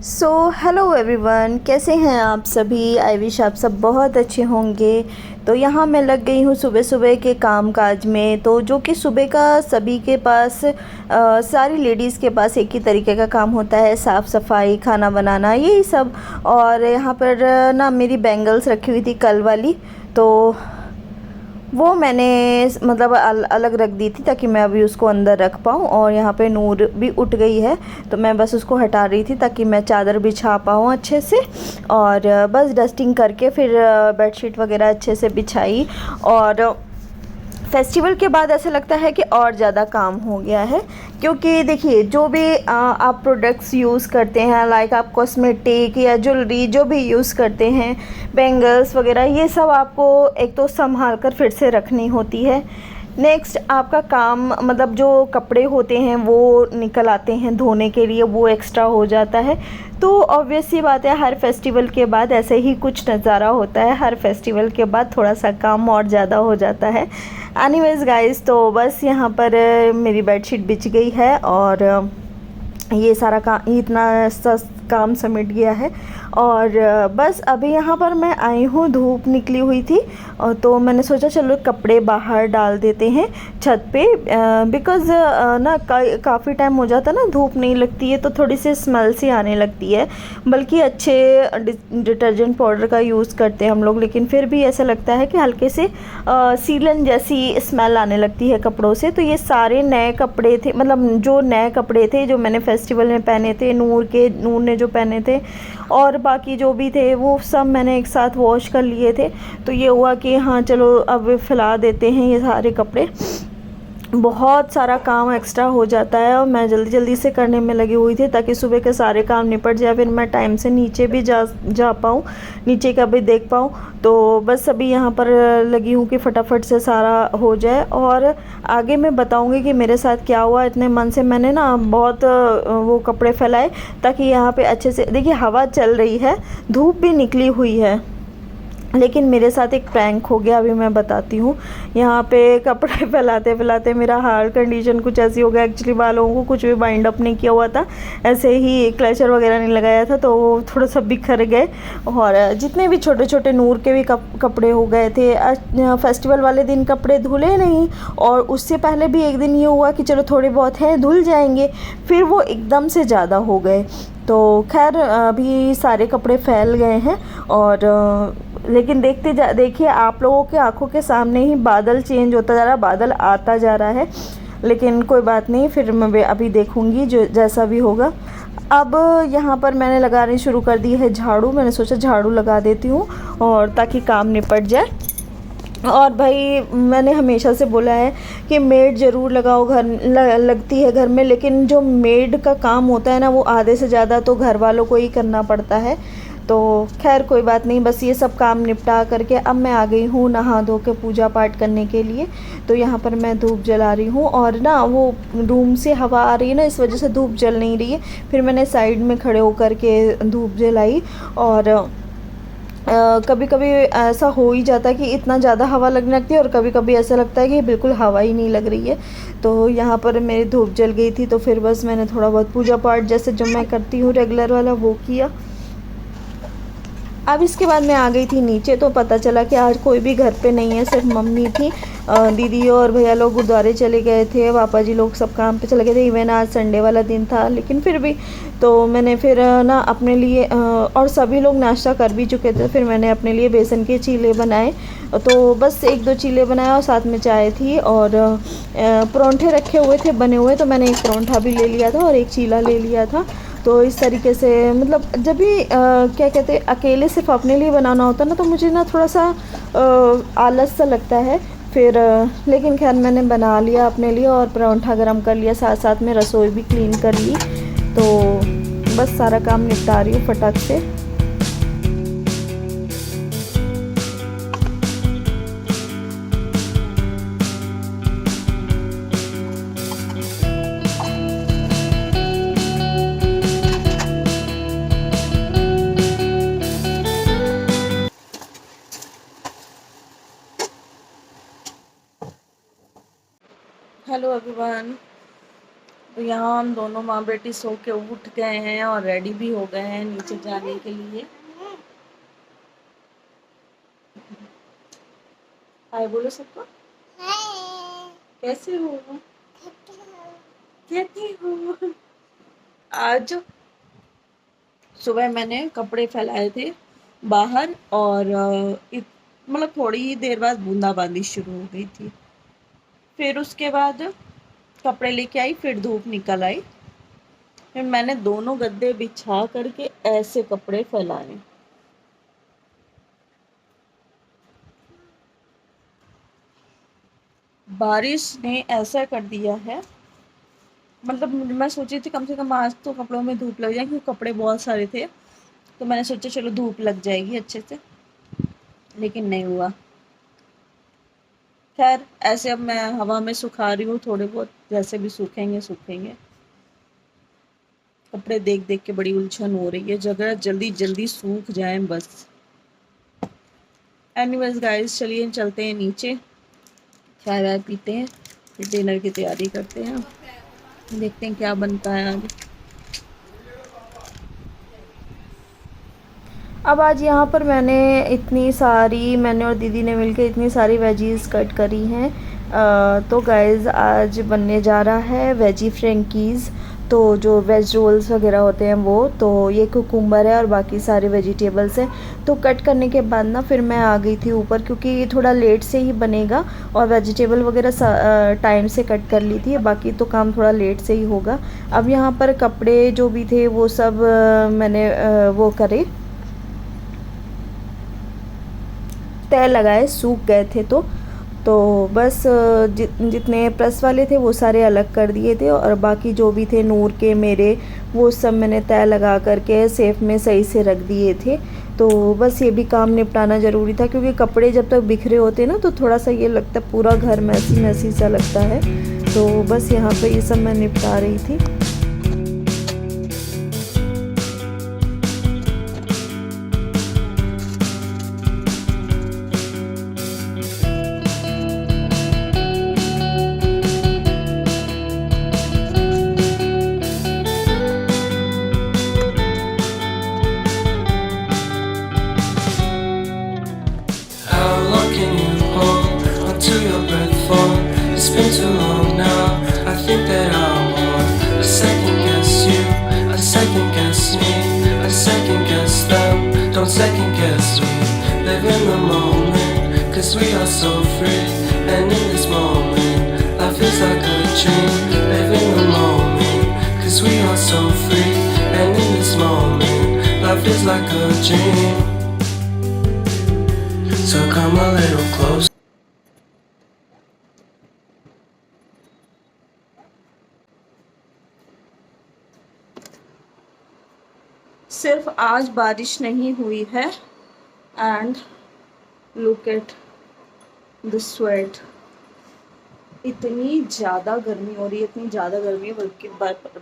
So hello everyone, कैसे हैं आप सभी। आई विश आप सब बहुत अच्छे होंगे। तो यहाँ मैं लग गई हूँ सुबह सुबह के काम काज में। तो जो कि सुबह का सभी के पास सारी लेडीज़ के पास एक ही तरीके का काम होता है, साफ़ सफाई, खाना बनाना, यही सब। और यहाँ पर ना मेरी बैंगल्स रखी हुई थी कल वाली, तो वो मैंने मतलब अलग रख दी थी ताकि मैं अभी उसको अंदर रख पाऊँ। और यहाँ पे नूर भी उठ गई है, तो मैं बस उसको हटा रही थी ताकि मैं चादर बिछा पाऊँ अच्छे से। और बस डस्टिंग करके फिर बेडशीट वगैरह अच्छे से बिछाई। और फेस्टिवल के बाद ऐसा लगता है कि और ज़्यादा काम हो गया है, क्योंकि देखिए जो भी आप प्रोडक्ट्स यूज़ करते हैं, लाइक आप कॉस्मेटिक या ज्वेलरी जो भी यूज़ करते हैं, बैंगल्स वगैरह, ये सब आपको एक तो संभाल कर फिर से रखनी होती है। नेक्स्ट आपका काम मतलब जो कपड़े होते हैं वो निकल आते हैं धोने के लिए, वो एक्स्ट्रा हो जाता है। तो ऑब्वियस सी बात है, हर फेस्टिवल के बाद ऐसे ही कुछ नज़ारा होता है, हर फेस्टिवल के बाद थोड़ा सा काम और ज़्यादा हो जाता है। एनीवेज गाइस, तो बस यहाँ पर मेरी बेडशीट बिछ गई है और ये सारा काम, इतना काम समेट गया है। और बस अभी यहाँ पर मैं आई हूँ, धूप निकली हुई थी और तो मैंने सोचा चलो कपड़े बाहर डाल देते हैं छत पे, बिकॉज़ ना काफ़ी टाइम हो जाता ना धूप नहीं लगती है तो थोड़ी सी स्मेल सी आने लगती है। बल्कि अच्छे डिटर्जेंट पाउडर का यूज़ करते हैं हम लोग, लेकिन फिर भी ऐसा लगता है कि हल्के से सीलन जैसी स्मेल आने लगती है कपड़ों से। तो ये सारे नए कपड़े थे, मतलब जो नए कपड़े थे जो मैंने फेस्टिवल में पहने थे, नूर ने जो पहने थे और बाकी जो भी थे वो सब मैंने एक साथ वॉश कर लिए थे। तो ये हुआ कि हाँ चलो अब फैला देते हैं ये सारे कपड़े। बहुत सारा काम एक्स्ट्रा हो जाता है और मैं जल्दी जल्दी से करने में लगी हुई थी ताकि सुबह के सारे काम निपट जाए, फिर मैं टाइम से नीचे भी जा पाऊँ, नीचे का भी देख पाऊँ। तो बस अभी यहाँ पर लगी हूँ कि फटाफट से सारा हो जाए और आगे मैं बताऊँगी कि मेरे साथ क्या हुआ। इतने मन से मैंने ना बहुत वो कपड़े फैलाए ताकि यहाँ पे अच्छे से, देखिए हवा चल रही है, धूप भी निकली हुई है, लेकिन मेरे साथ एक प्रैंक हो गया, अभी मैं बताती हूँ। यहाँ पे कपड़े फैलाते फैलाते मेरा हाल कंडीशन कुछ ऐसी हो गया। एक्चुअली बालों को कुछ भी बाइंड अप नहीं किया हुआ था, ऐसे ही क्लचर वगैरह नहीं लगाया था, तो वो थोड़ा सा बिखर गए। और जितने भी छोटे छोटे नूर के भी कपड़े हो गए थे। फेस्टिवल वाले दिन कपड़े धुले नहीं, और उससे पहले भी एक दिन ये हुआ कि चलो थोड़े बहुत हैं धुल जाएंगे, फिर वो एकदम से ज़्यादा हो गए। तो खैर अभी सारे कपड़े फैल गए हैं। और लेकिन देखिए आप लोगों के आंखों के सामने ही बादल चेंज होता जा रहा है, बादल आता जा रहा है, लेकिन कोई बात नहीं, फिर मैं अभी देखूंगी जो जैसा भी होगा। अब यहाँ पर मैंने लगानी शुरू कर दी है झाड़ू, मैंने सोचा झाड़ू लगा देती हूँ और ताकि काम निपट जाए। और भाई मैंने हमेशा से बोला है कि मेड ज़रूर लगाओ, लगती है घर में, लेकिन जो मेड का काम होता है ना वो आधे से ज़्यादा तो घर वालों को ही करना पड़ता है। तो खैर कोई बात नहीं, बस ये सब काम निपटा करके अब मैं आ गई हूँ नहा धो के पूजा पाठ करने के लिए। तो यहाँ पर मैं धूप जला रही हूँ और ना वो रूम से हवा आ रही है ना, इस वजह से धूप जल नहीं रही है। फिर मैंने साइड में खड़े होकर के धूप जलाई। और कभी कभी ऐसा हो ही जाता है कि इतना ज़्यादा हवा लगने लगती है और कभी कभी ऐसा लगता है कि बिल्कुल हवा ही नहीं लग रही है। तो यहाँ पर मेरी धूप जल गई थी, तो फिर बस मैंने थोड़ा बहुत पूजा पाठ जैसे जो मैं करती हूँ रेगुलर वाला वो किया। अब इसके बाद मैं आ गई थी नीचे, तो पता चला कि आज कोई भी घर पे नहीं है, सिर्फ मम्मी थी। दीदी और भैया लोग गुरुद्वारे चले गए थे, पापा जी लोग सब काम पे चले गए थे। इवन आज संडे वाला दिन था, लेकिन फिर भी तो मैंने फिर ना अपने लिए और सभी लोग नाश्ता कर भी चुके थे, फिर मैंने अपने लिए बेसन के चीले बनाए। तो बस एक दो चीले बनाए और साथ में चाय थी। और परोंठे रखे हुए थे बने हुए, तो मैंने एक परोंठा भी ले लिया था और एक चीला ले लिया था। तो इस तरीके से मतलब जब भी क्या कहते हैं अकेले सिर्फ अपने लिए बनाना होता है ना, तो मुझे ना थोड़ा सा आलस सा लगता है। फिर लेकिन खैर मैंने बना लिया अपने लिए और पराठा गरम कर लिया, साथ साथ में रसोई भी क्लीन कर ली। तो बस सारा काम निपटा रही हूँ फटाक से। हेलो एवरीवन, तो यहाँ हम दोनों माँ बेटी सो के उठ गए हैं और रेडी भी हो गए हैं नीचे जाने के लिए। हाय बोलो सबको। कैसे हो? कैसी हो? आज सुबह मैंने कपड़े फैलाए थे बाहर और मतलब थोड़ी ही देर बाद बूंदाबांदी शुरू हो गई थी। फिर उसके बाद कपड़े लेके आई, फिर धूप निकल आई, फिर मैंने दोनों गद्दे बिछा करके ऐसे कपड़े फैलाए। बारिश ने ऐसा कर दिया है, मतलब मैं सोची थी कम से कम आज तो कपड़ों में धूप लग जाए, क्योंकि कपड़े बहुत सारे थे, तो मैंने सोचा चलो धूप लग जाएगी अच्छे से, लेकिन नहीं हुआ। खैर ऐसे अब मैं हवा में सुखा रही हूँ, थोड़े बहुत जैसे भी सूखेंगे सूखेंगे। कपड़े देख देख के बड़ी उलझन हो रही है, जगह जल्दी जल्दी सूख जाए बस। एनीवेज गाइस, चलिए चलते हैं नीचे, चाय वाय पीते हैं, फिर डिनर की तैयारी करते हैं, देखते हैं क्या बनता है आज। अब आज यहाँ पर मैंने और दीदी ने मिलकर इतनी सारी वेजीज कट करी हैं। तो गाइज़ आज बनने जा रहा है वेजी फ्रेंकीज़, तो जो वेज रोल्स वगैरह होते हैं वो, तो ये कुकुम्बर है और बाकी सारे वेजिटेबल्स हैं। तो कट करने के बाद ना फिर मैं आ गई थी ऊपर, क्योंकि ये थोड़ा लेट से ही बनेगा और वेजिटेबल वगैरह टाइम से कट कर ली थी, बाकी तो काम थोड़ा लेट से ही होगा। अब यहाँ पर कपड़े जो भी थे वो सब मैंने वो करे, तय लगाए, सूख गए थे तो बस जितने प्रेस वाले थे वो सारे अलग कर दिए थे, और बाकी जो भी थे नूर के मेरे, वो सब मैंने तय लगा करके सेफ में सही से रख दिए थे। तो बस ये भी काम निपटाना ज़रूरी था, क्योंकि कपड़े जब तक बिखरे होते ना तो थोड़ा सा ये लगता है पूरा घर मैसी मैसी सा लगता है। तो बस यहाँ पे ये सब मैं निपटा रही थी। It's been too long now. I think that I want a second guess you, a second guess me, a second guess them. Don't second guess me. Live in the moment, 'cause we are so free. And in this moment, life is like a dream. Live in the moment, 'cause we are so free. And in this moment, life is like a dream. So come a little closer. सिर्फ आज बारिश नहीं हुई है, and look at the sweat. इतनी ज़्यादा गर्मी हो रही है, इतनी ज़्यादा गर्मी है, बल्कि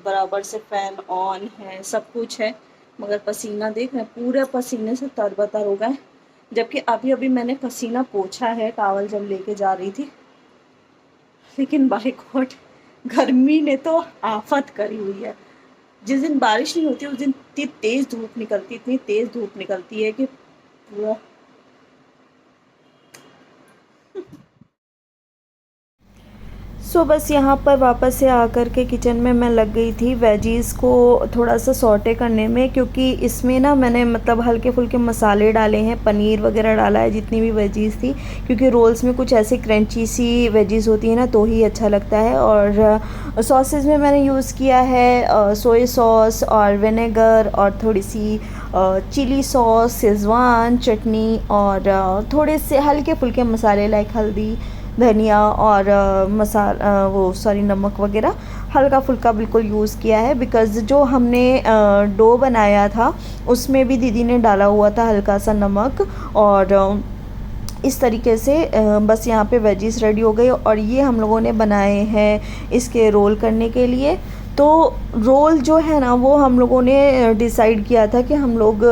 बराबर से फ़ैन ऑन है, सब कुछ है, मगर पसीना देख रहे हैं, पूरे पसीने से तरबतर हो गए। जबकि अभी अभी मैंने पसीना पोंछा है टावल जब लेके जा रही थी, लेकिन बाय गॉड गर्मी ने तो आफत करी हुई है। जिस दिन बारिश नहीं होती उस दिन इतनी तेज़ धूप निकलती, इतनी तेज़ धूप निकलती है कि पूरा। सो बस यहाँ पर वापस से आकर के किचन में मैं लग गई थी वेजीज़ को थोड़ा सा सॉटे करने में, क्योंकि इसमें ना मैंने मतलब हल्के फुल्के मसाले डाले हैं, पनीर वगैरह डाला है, जितनी भी वेजीज़ थी, क्योंकि रोल्स में कुछ ऐसी क्रंची सी वेजीज़ होती है ना तो ही अच्छा लगता है। और सॉसेज में मैंने यूज़ किया है सोया सॉस और विनेगर और थोड़ी सी चिली सॉस, शेज़वान चटनी और थोड़े से हल्के फुल्के मसाले लाइक हल्दी, धनिया और नमक वगैरह हल्का फुल्का बिल्कुल यूज़ किया है। बिकॉज़ जो हमने डो बनाया था उसमें भी दीदी ने डाला हुआ था हल्का सा नमक। और इस तरीके से बस यहाँ पे वेजीज़ रेडी हो गई, और ये हम लोगों ने बनाए हैं इसके रोल करने के लिए। तो रोल जो है ना वो हम लोगों ने डिसाइड किया था कि हम लोग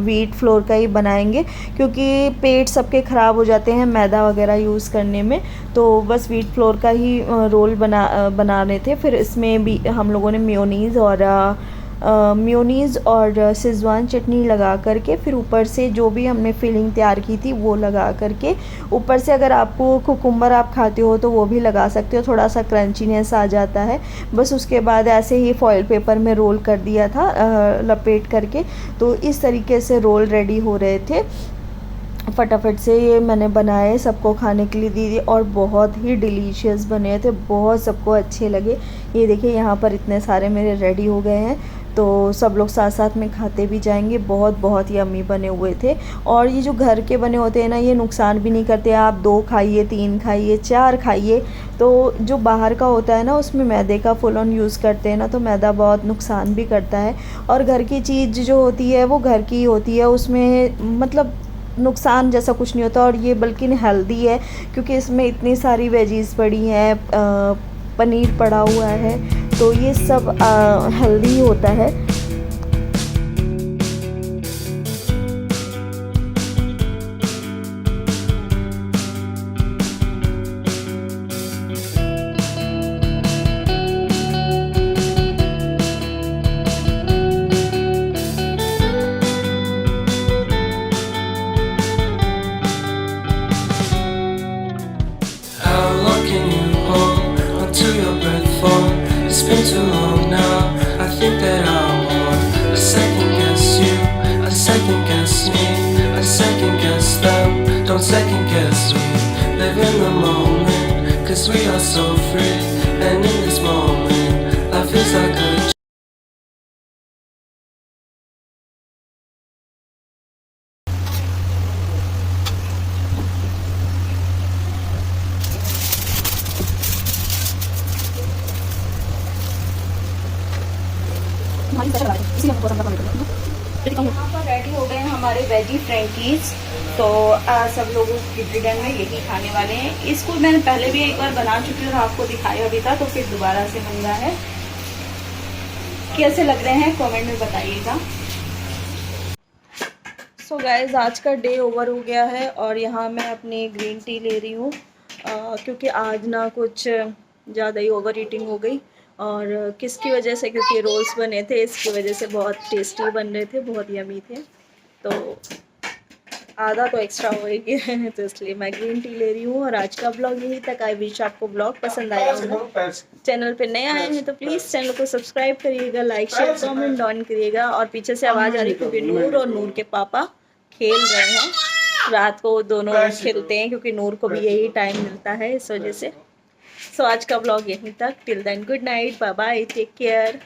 व्हीट फ्लोर का ही बनाएंगे, क्योंकि पेट सबके ख़राब हो जाते हैं मैदा वगैरह यूज़ करने में। तो बस व्हीट फ्लोर का ही रोल बना रहे थे। फिर इसमें भी हम लोगों ने मेयोनीज़ और शेज़वान चटनी लगा करके, फिर ऊपर से जो भी हमने फिलिंग तैयार की थी वो लगा करके, ऊपर से अगर आपको कुकुम्बर आप खाते हो तो वो भी लगा सकते हो, थोड़ा सा क्रंचीनेस आ जाता है। बस उसके बाद ऐसे ही फॉइल पेपर में रोल कर दिया था लपेट करके। तो इस तरीके से रोल रेडी हो रहे थे। फटाफट से ये मैंने बनाए, सबको खाने के लिए दी थी और बहुत ही डिलीशियस बने थे, बहुत सबको अच्छे लगे। ये देखिए यहाँ पर इतने सारे मेरे रेडी हो गए हैं, तो सब लोग साथ साथ में खाते भी जाएंगे। बहुत बहुत यम्मी बने हुए थे। और ये जो घर के बने होते हैं ना, ये नुकसान भी नहीं करते। आप 2 खाइए, 3 खाइए, 4 खाइए। तो जो बाहर का होता है ना, उसमें मैदे का फुल ऑन यूज़ करते हैं ना, तो मैदा बहुत नुकसान भी करता है। और घर की चीज़ जो होती है वो घर की होती है, उसमें मतलब नुकसान जैसा कुछ नहीं होता। और ये बल्कि हेल्दी है, क्योंकि इसमें इतनी सारी वेजीज़ पड़ी हैं, पनीर पड़ा हुआ है, तो ये सब हेल्दी होता है। How long can you hold onto your breath for? It's been too long now. I think that I want a second guess you, a second guess me, a second guess them. Don't second guess we live in the moment, 'cause we are so free. And in this moment, life is like a यहाँ पर ready हो गए हैं हमारे veggie फ्रेंकीज। तो सब लोग dinner में यही खाने वाले हैं। इसको मैंने पहले भी एक बार बना चुकी हूँ और आपको दिखाया भी था, तो फिर दोबारा से मंगा है। कैसे लग रहे हैं कमेंट में बताइएगा। सो गाइज, आज का डे ओवर हो गया है और यहाँ मैं अपनी ग्रीन टी ले रही हूँ, क्योंकि आज ना कुछ ज़्यादा ही ओवर ईटिंग हो गई। और किसकी वजह से, क्योंकि रोल्स बने थे, इसकी वजह से बहुत टेस्टी बन रहे थे, बहुत यमी थे। तो आधा तो एक्स्ट्रा हो ही गया है, तो इसलिए मैं ग्रीन टी ले रही हूँ। और आज का ब्लॉग यही तक। आई विश आपको ब्लॉग पसंद आया होगा। चैनल पे नए आए हैं तो प्लीज़ चैनल को सब्सक्राइब करिएगा, लाइक शेयर कमेंट ऑन करिएगा। और पीछे से आवाज़ आ रही है क्योंकि नूर और नूर के पापा खेल रहे हैं। रात को दोनों खेलते हैं, क्योंकि नूर को भी यही टाइम मिलता है, इस वजह से। सो आज का ब्लॉग यहीं तक। Till then good night, bye bye, take care.